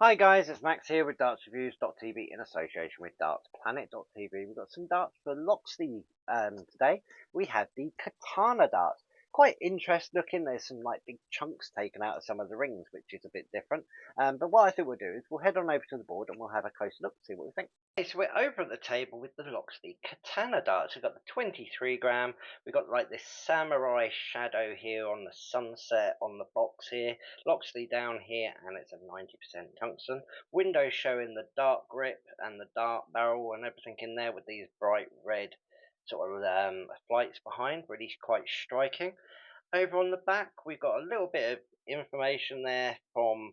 Hi guys, it's Max here with dartsreviews.tv in association with dartsplanet.tv. We've got some darts for Loxley today. We have the Katana Darts. Quite interesting looking. There's some like big chunks taken out of some of the rings, which is a bit different. But what I think we'll do is we'll head on over to the board and we'll have a closer look, see what we think. Okay, so we're over at the table with the Loxley Katana Darts. We've got the 23 gram. We've got like this samurai shadow here on the sunset on the box here. Loxley down here, and it's a 90% tungsten. Windows showing the dart grip and the dart barrel and everything in there with these bright red sort of flights behind, really quite striking. Over on the back, we've got a little bit of information there from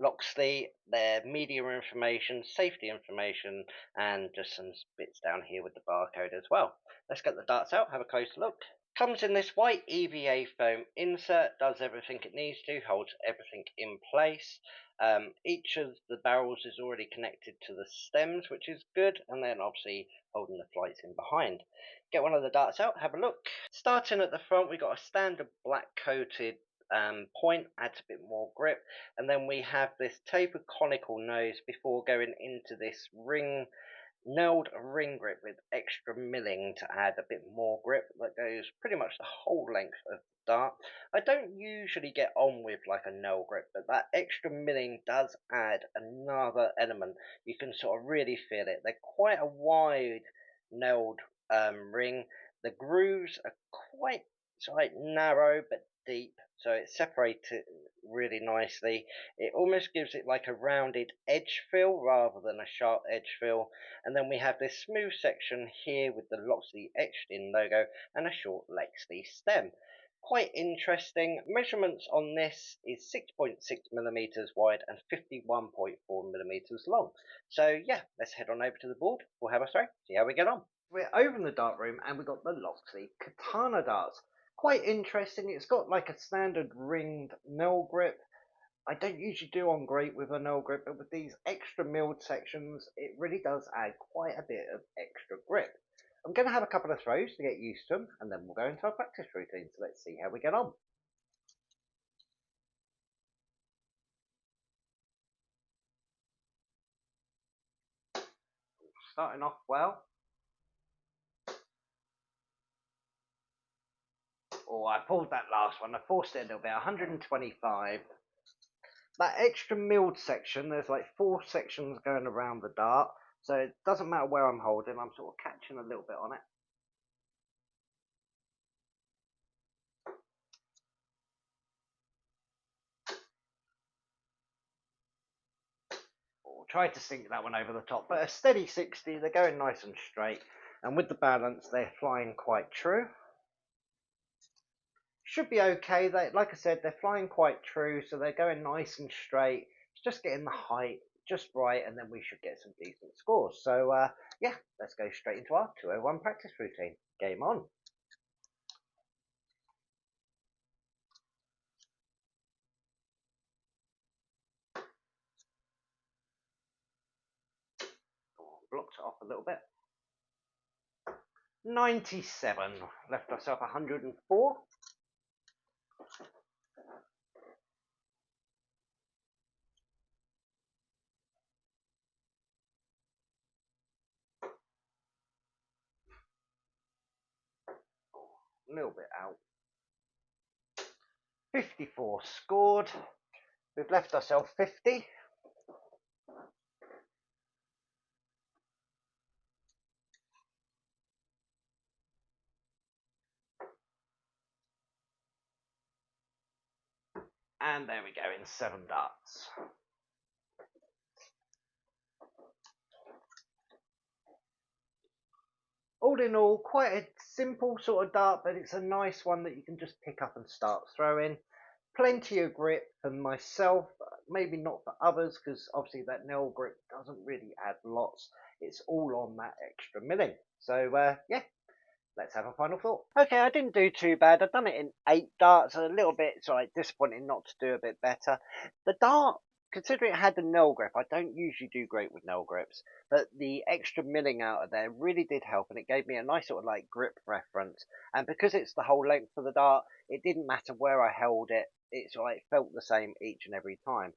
Loxley, their media information, safety information, and just some bits down here with the barcode as well. Let's get the darts out, have a closer look. Comes in this white EVA foam insert, does everything it needs to, holds everything in place. Each of the barrels is already connected to the stems, which is good, and then obviously holding the flights in behind. Get one of the darts out, have a look. Starting at the front, we've got a standard black coated point, adds a bit more grip, and then we have this tapered conical nose before going into this nailed ring grip with extra milling to add a bit more grip that goes pretty much the whole length of the dart. I don't usually get on with like a nail grip, but that extra milling does add another element. You can sort of really feel it. They're quite a wide nailed ring. The grooves are quite sort of narrow but deep, so it separates it really nicely. It almost gives it like a rounded edge feel rather than a sharp edge feel. And then we have this smooth section here with the Loxley etched in logo and a short Loxley stem. Quite interesting. Measurements on this is 6.6 millimeters wide and 51.4 millimeters long. So yeah, let's head on over to the board. We'll have a throw, see how we get on. We're over in the dart room and we've got the Loxley Katana Darts. Quite interesting. It's got like a standard ringed nail grip. I don't usually do on great with a nail grip, but with these extra milled sections, it really does add quite a bit of extra grip. I'm going to have a couple of throws to get used to them, and then we'll go into our practice routine. So let's see how we get on. Starting off well. Oh, I pulled that last one. I forced it a little bit. 125. That extra milled section, there's like 4 sections going around the dart, so it doesn't matter where I'm holding. I'm sort of catching a little bit on it. Tried to sink that one over the top, but a steady 60. They're going nice and straight, and with the balance, they're flying quite true. Should be okay. Like I said, they're flying quite true, so they're going nice and straight. It's just getting the height just right, and then we should get some decent scores. So yeah, let's go straight into our 201 practice routine. Game on. Blocked it off a little bit. 97. Left ourselves 104. A little bit out. 54 scored. We've left ourselves 50. And there we go in 7 darts. All in all, quite a simple sort of dart, but it's a nice one that you can just pick up and start throwing. Plenty of grip for myself, maybe not for others, because obviously that nail grip doesn't really add lots. It's all on that extra milling. So yeah, let's have a final thought. Okay, I didn't do too bad. I've done it in 8 darts. A little bit disappointing not to do a bit better. The dart considering it had the nail grip, I don't usually do great with nail grips, but the extra milling out of there really did help, and it gave me a nice sort of like grip reference. And because it's the whole length of the dart, it didn't matter where I held it. It's like felt the same each and every time.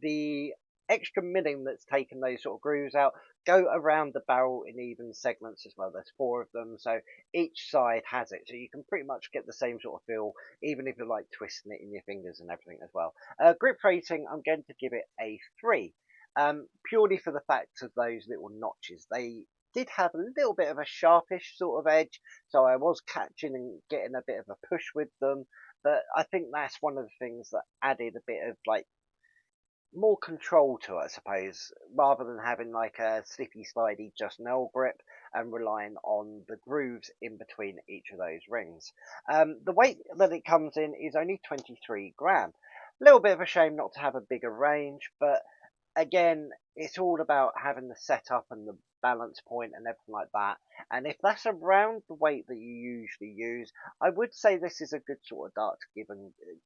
The extra milling that's taken those sort of grooves out go around the barrel in even segments as well. There's four of them, so each side has it, so you can pretty much get the same sort of feel, even if you're like twisting it in your fingers and everything as well. Grip rating, I'm going to give it a 3, purely for the fact of those little notches. They did have a little bit of a sharpish sort of edge, so I was catching and getting a bit of a push with them. But I think that's one of the things that added a bit of like more control to it, I suppose, rather than having like a slippy slidey just nail grip and relying on the grooves in between each of those rings. The weight that it comes in is only 23 gram. A little bit of a shame not to have a bigger range, but again, it's all about having the setup and the balance point and everything like that. And if that's around the weight that you usually use, I would say this is a good sort of dart to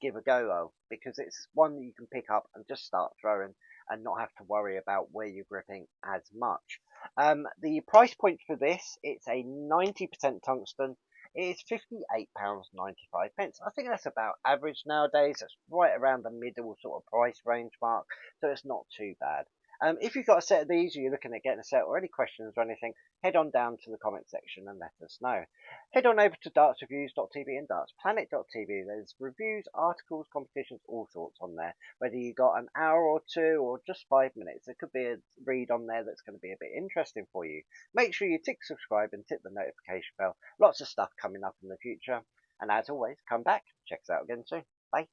give a go of, because it's one that you can pick up and just start throwing and not have to worry about where you're gripping as much. The price point for this, it's a 90% tungsten. It is £58.95. I think that's about average nowadays. That's right around the middle sort of price range mark, so it's not too bad. If you've got a set of these, or you're looking at getting a set, or any questions or anything, head on down to the comment section and let us know. Head on over to dartsreviews.tv and dartsplanet.tv. There's reviews, articles, competitions, all sorts on there. Whether you got an hour or two or just 5 minutes, there could be a read on there that's going to be a bit interesting for you. Make sure you tick subscribe and tick the notification bell. Lots of stuff coming up in the future. And as always, come back, check us out again soon. Bye.